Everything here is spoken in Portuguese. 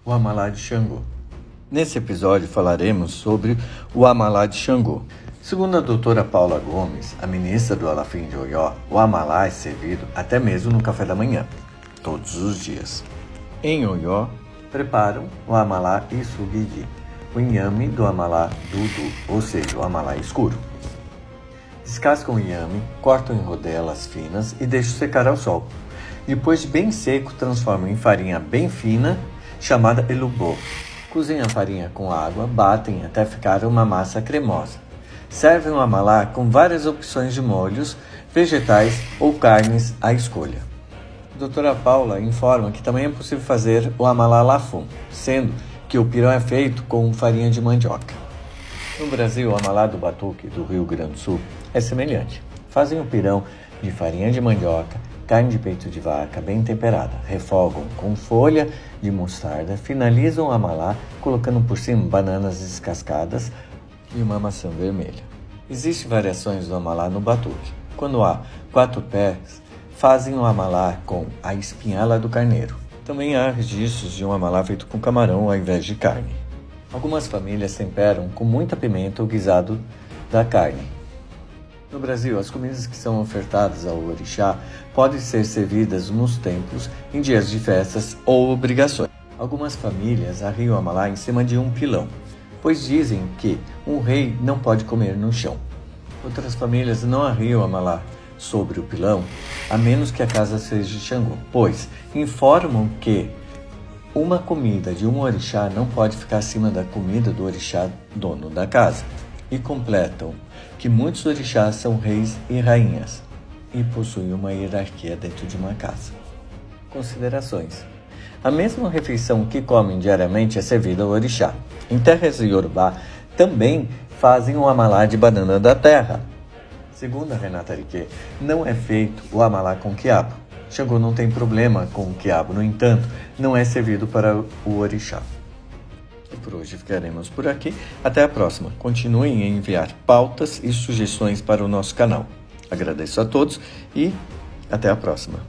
o Amalá de Xangô. Nesse episódio falaremos sobre o Amalá de Xangô. Segundo a doutora Paula Gomes, a ministra do Alafim de Oió, o Amalá é servido até mesmo no café da manhã, todos os dias. Em Oió, preparam o Amalá Isugidi, o inhame do Amalá Dudu, ou seja, o Amalá escuro. Descascam o inhame, cortam em rodelas finas e deixam secar ao sol. Depois de bem seco, transformam em farinha bem fina, chamada elubô. Cozinham a farinha com água, batem até ficar uma massa cremosa. Servem o amalá com várias opções de molhos, vegetais ou carnes à escolha. A doutora Paula informa que também é possível fazer o amalá lafum, sendo que o pirão é feito com farinha de mandioca. No Brasil, o amalá do batuque do Rio Grande do Sul é semelhante. Fazem o pirão de farinha de mandioca, carne de peito de vaca bem temperada, refogam com folha de mostarda, finalizam o amalá colocando por cima bananas descascadas e uma maçã vermelha. Existem variações do amalá no batuque. Quando há 4 pés, fazem o amalá com a espinhela do carneiro. Também há registros de um amalá feito com camarão ao invés de carne. Algumas famílias temperam com muita pimenta o guisado da carne. No Brasil, as comidas que são ofertadas ao orixá podem ser servidas nos templos em dias de festas ou obrigações. Algumas famílias arriam o amalá em cima de um pilão, pois dizem que um rei não pode comer no chão. Outras famílias não arriam o amalá sobre o pilão, a menos que a casa seja de Xangô, pois informam que uma comida de um orixá não pode ficar acima da comida do orixá dono da casa. E completam que muitos orixás são reis e rainhas e possuem uma hierarquia dentro de uma casa. Considerações. A mesma refeição que comem diariamente é servida ao orixá. Em terras iorubá também fazem o amalá de banana da terra. Segundo a Renata Ariquê, não é feito o amalá com quiabo. Xangô não tem problema com o quiabo, no entanto, não é servido para o orixá. E por hoje ficaremos por aqui. Até a próxima. Continuem a enviar pautas e sugestões para o nosso canal. Agradeço a todos e até a próxima.